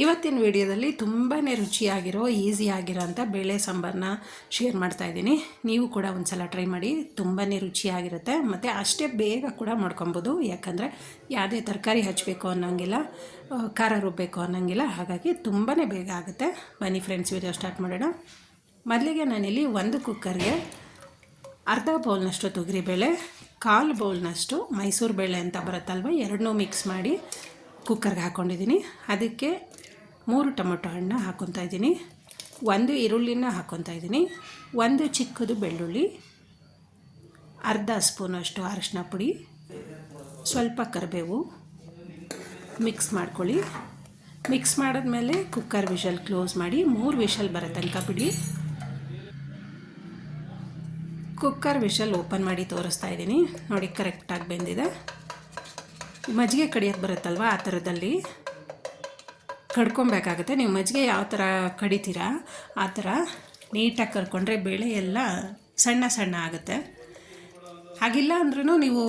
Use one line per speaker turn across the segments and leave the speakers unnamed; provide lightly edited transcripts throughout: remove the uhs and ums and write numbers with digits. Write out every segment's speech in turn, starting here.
ಇವತ್ತಿನ ವಿಡಿಯೋದಲ್ಲಿ ತುಂಬಾ ರುಚಿಯಾಗಿರೋ ಈಸಿಯಾಗಿರೋಂಥ ಬೇಳೆ ಸಾಂಬಾರನ್ನ ಶೇರ್ ಮಾಡ್ತಾಯಿದ್ದೀನಿ. ನೀವು ಕೂಡ ಒಂದು ಸಲ ಟ್ರೈ ಮಾಡಿ, ತುಂಬಾ ರುಚಿಯಾಗಿರುತ್ತೆ ಮತ್ತು ಅಷ್ಟೇ ಬೇಗ ಕೂಡ ಮಾಡ್ಕೊಬೋದು. ಯಾಕಂದರೆ ಯಾವುದೇ ತರಕಾರಿ ಹಚ್ಚಬೇಕು ಅನ್ನೋಂಗಿಲ್ಲ, ಖಾರ ರುಬ್ಬಬೇಕು ಅನ್ನೋಂಗಿಲ್ಲ, ಹಾಗಾಗಿ ತುಂಬಾ ಬೇಗ ಆಗುತ್ತೆ. ಬನ್ನಿ ಫ್ರೆಂಡ್ಸ್, ವಿಡಿಯೋ ಸ್ಟಾರ್ಟ್ ಮಾಡೋಣ. ಮೊದಲಿಗೆ ನಾನಿಲ್ಲಿ ಒಂದು ಕುಕ್ಕರ್ಗೆ ಅರ್ಧ ಬೌಲ್ನಷ್ಟು ತೊಗರಿಬೇಳೆ, ಕಾಲು ಬೌಲ್ನಷ್ಟು ಮೈಸೂರು ಬೇಳೆ ಅಂತ ಬರುತ್ತಲ್ವ, ಎರಡನ್ನೂ ಮಿಕ್ಸ್ ಮಾಡಿ ಕುಕ್ಕರ್ಗೆ ಹಾಕ್ಕೊಂಡಿದ್ದೀನಿ. ಅದಕ್ಕೆ 3 ಟೊಮೊಟೊ ಹಣ್ಣು ಹಾಕ್ಕೊತಾ ಇದ್ದೀನಿ, 1 ಈರುಳ್ಳಿನ ಹಾಕ್ಕೊತಾ ಇದ್ದೀನಿ, 1 ಚಿಕ್ಕದು ಬೆಳ್ಳುಳ್ಳಿ, ಅರ್ಧ ಸ್ಪೂನಷ್ಟು ಅರಿಶಿನ ಪುಡಿ, ಸ್ವಲ್ಪ ಕರಿಬೇವು ಮಿಕ್ಸ್ ಮಾಡ್ಕೊಳ್ಳಿ. ಮಿಕ್ಸ್ ಮಾಡಿದ್ಮೇಲೆ ಕುಕ್ಕರ್ ವಿಷಲ್ ಕ್ಲೋಸ್ ಮಾಡಿ 3 ವಿಷಲ್ ಬರೋ ತನಕ ಬಿಡಿ. ಕುಕ್ಕರ್ ವಿಷಲ್ ಓಪನ್ ಮಾಡಿ ತೋರಿಸ್ತಾ ಇದ್ದೀನಿ. ನೋಡಿ, ಕರೆಕ್ಟಾಗಿ ಬೆಂದಿದೆ. ಮಜ್ಜಿಗೆ ಕಡಿಯೋಕ್ಕೆ ಬರುತ್ತಲ್ವ, ಆ ಥರದಲ್ಲಿ ಕಡ್ಕೊಬೇಕಾಗುತ್ತೆ. ನೀವು ಮಜ್ಜಿಗೆ ಯಾವ ಥರ ಕಡಿತೀರಾ ಆ ಥರ ನೀಟಾಗಿ ಕರ್ಕೊಂಡ್ರೆ ಬೇಳೆ ಎಲ್ಲ ಸಣ್ಣ ಸಣ್ಣ ಆಗುತ್ತೆ. ಹಾಗಿಲ್ಲ ಅಂದ್ರೂ ನೀವು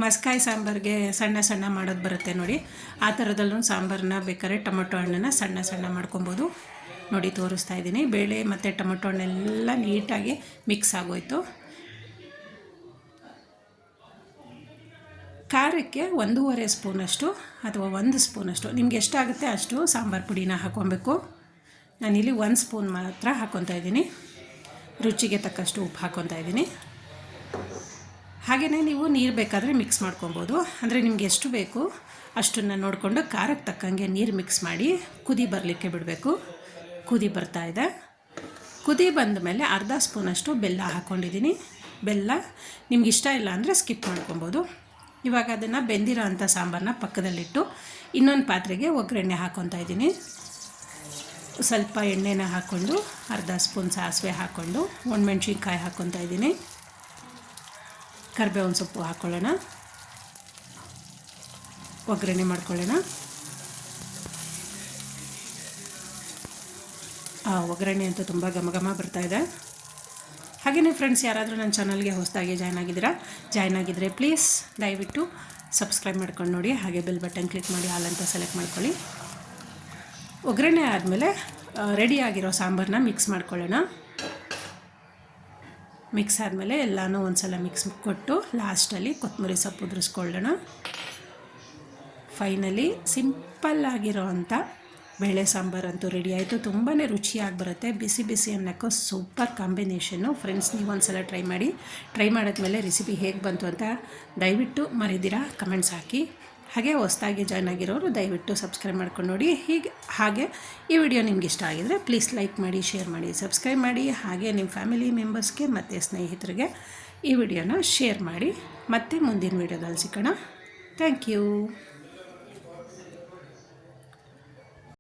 ಮಸ್ಕಾಯಿ ಸಾಂಬಾರಿಗೆ ಸಣ್ಣ ಸಣ್ಣ ಮಾಡೋದು ಬರುತ್ತೆ ನೋಡಿ, ಆ ಥರದಲ್ಲೂ ಸಾಂಬಾರನ್ನ ಬೇಕಾದ್ರೆ ಟೊಮೊಟೊ ಹಣ್ಣನ್ನು ಸಣ್ಣ ಸಣ್ಣ ಮಾಡ್ಕೊಬೋದು. ನೋಡಿ, ತೋರಿಸ್ತಾ ಇದ್ದೀನಿ. ಬೇಳೆ ಮತ್ತು ಟೊಮೊಟೊ ಹಣ್ಣೆಲ್ಲ ನೀಟಾಗಿ ಮಿಕ್ಸ್ ಆಗೋಯ್ತು. ಖಾರಕ್ಕೆ 1.5 ಸ್ಪೂನಷ್ಟು ಅಥವಾ 1 ಸ್ಪೂನಷ್ಟು ನಿಮ್ಗೆ ಎಷ್ಟಾಗುತ್ತೆ ಅಷ್ಟು ಸಾಂಬಾರು ಪುಡಿನ ಹಾಕ್ಕೊಬೇಕು. ನಾನಿಲ್ಲಿ 1 ಸ್ಪೂನ್ ಮಾತ್ರ ಹಾಕ್ಕೊತಾ ಇದ್ದೀನಿ. ರುಚಿಗೆ ತಕ್ಕಷ್ಟು ಉಪ್ಪು ಹಾಕ್ಕೊತಾ ಇದ್ದೀನಿ. ಹಾಗೆಯೇ ನೀವು ನೀರು ಬೇಕಾದರೆ ಮಿಕ್ಸ್ ಮಾಡ್ಕೊಬೋದು. ಅಂದರೆ ನಿಮ್ಗೆ ಎಷ್ಟು ಬೇಕು ಅಷ್ಟನ್ನು ನೋಡಿಕೊಂಡು ಖಾರಕ್ಕೆ ತಕ್ಕಂಗೆ ನೀರು ಮಿಕ್ಸ್ ಮಾಡಿ ಕುದಿ ಬರಲಿಕ್ಕೆ ಬಿಡಬೇಕು. ಕುದಿ ಬರ್ತಾ ಇದೆ. ಕುದಿ ಬಂದ ಮೇಲೆ ಅರ್ಧ ಸ್ಪೂನಷ್ಟು ಬೆಲ್ಲ ಹಾಕ್ಕೊಂಡಿದ್ದೀನಿ. ಬೆಲ್ಲ ನಿಮ್ಗೆ ಇಷ್ಟ ಇಲ್ಲ ಅಂದರೆ ಸ್ಕಿಪ್ ಮಾಡ್ಕೊಬೋದು. ಇವಾಗ ಅದನ್ನು ಬೆಂದಿರೋ ಅಂಥ ಸಾಂಬಾರನ್ನ ಪಕ್ಕದಲ್ಲಿಟ್ಟು ಇನ್ನೊಂದು ಪಾತ್ರೆಗೆ ಒಗ್ಗರಣೆ ಹಾಕ್ಕೊತಾ ಇದ್ದೀನಿ. ಸ್ವಲ್ಪ ಎಣ್ಣೆನ ಹಾಕ್ಕೊಂಡು ಅರ್ಧ ಸ್ಪೂನ್ ಸಾಸಿವೆ ಹಾಕ್ಕೊಂಡು ಒಣಮೆಣ್ಸಿನ್ಕಾಯಿ ಹಾಕ್ಕೊತಾ ಇದ್ದೀನಿ. ಕರಿಬೇವಿನ ಸೊಪ್ಪು ಹಾಕ್ಕೊಳ್ಳೋಣ, ಒಗ್ಗರಣೆ ಮಾಡ್ಕೊಳ್ಳೋಣ. ಒಗ್ಗರಣೆ ಅಂತೂ ತುಂಬ ಘಮ ಬರ್ತಾಯಿದೆ. ಹಾಗೆಯೇ ಫ್ರೆಂಡ್ಸ್, ಯಾರಾದರೂ ನನ್ನ ಚಾನಲ್ಗೆ ಹೊಸದಾಗಿ ಜಾಯ್ನ್ ಆಗಿದ್ದರೆ ಪ್ಲೀಸ್ ದಯವಿಟ್ಟು ಸಬ್ಸ್ಕ್ರೈಬ್ ಮಾಡ್ಕೊಂಡು ನೋಡಿ. ಹಾಗೆ ಬೆಲ್ ಬಟನ್ ಕ್ಲಿಕ್ ಮಾಡಿ ಆಲ್ ಅಂತ ಸೆಲೆಕ್ಟ್ ಮಾಡ್ಕೊಳ್ಳಿ. ಒಗ್ಗರಣೆ ಆದಮೇಲೆ ರೆಡಿಯಾಗಿರೋ ಸಾಂಬಾರನ್ನ ಮಿಕ್ಸ್ ಮಾಡ್ಕೊಳ್ಳೋಣ. ಮಿಕ್ಸ್ ಆದಮೇಲೆ ಎಲ್ಲನೂ ಒಂದು ಸಲ ಮಿಕ್ಸ್ ಕೊಟ್ಟು ಲಾಸ್ಟಲ್ಲಿ ಕೊತ್ತಂಬರಿ ಸೊಪ್ಪು ಉದುರಿಸ್ಕೊಳ್ಳೋಣ. ಫೈನಲಿ ಸಿಂಪಲ್ ಆಗಿರೋ ಅಂಥ ಬೇಳೆ ಸಾಂಬಾರಂತೂ ರೆಡಿ ಆಯಿತು. ತುಂಬಾ ರುಚಿಯಾಗಿ ಬರುತ್ತೆ. ಬಿಸಿ ಬಿಸಿ ಅನ್ನೋಕ್ಕೂ ಸೂಪರ್ ಕಾಂಬಿನೇಷನ್ನು. ಫ್ರೆಂಡ್ಸ್, ನೀವು ಒಂದು ಸಲ ಟ್ರೈ ಮಾಡಿದ್ಮೇಲೆ ರೆಸಿಪಿ ಹೇಗೆ ಬಂತು ಅಂತ ದಯವಿಟ್ಟು ಮರಿದಿರಾ ಕಮೆಂಟ್ಸ್ ಹಾಕಿ. ಹಾಗೆ ಹೊಸದಾಗಿ ಜಾಯ್ನ್ ಆಗಿರೋರು ದಯವಿಟ್ಟು ಸಬ್ಸ್ಕ್ರೈಬ್ ಮಾಡ್ಕೊಂಡು ನೋಡಿ. ಹಾಗೆ ಈ ವಿಡಿಯೋ ನಿಮ್ಗೆ ಇಷ್ಟ ಆಗಿದರೆ ಪ್ಲೀಸ್ ಲೈಕ್ ಮಾಡಿ, ಶೇರ್ ಮಾಡಿ, ಸಬ್ಸ್ಕ್ರೈಬ್ ಮಾಡಿ. ಹಾಗೆ ನಿಮ್ಮ ಫ್ಯಾಮಿಲಿ ಮೆಂಬರ್ಸ್ಗೆ ಮತ್ತು ಸ್ನೇಹಿತರಿಗೆ ಈ ವಿಡಿಯೋನ ಶೇರ್ ಮಾಡಿ. ಮತ್ತೆ ಮುಂದಿನ ವಿಡಿಯೋದಲ್ಲಿ ಸಿಗೋಣ. Thank you.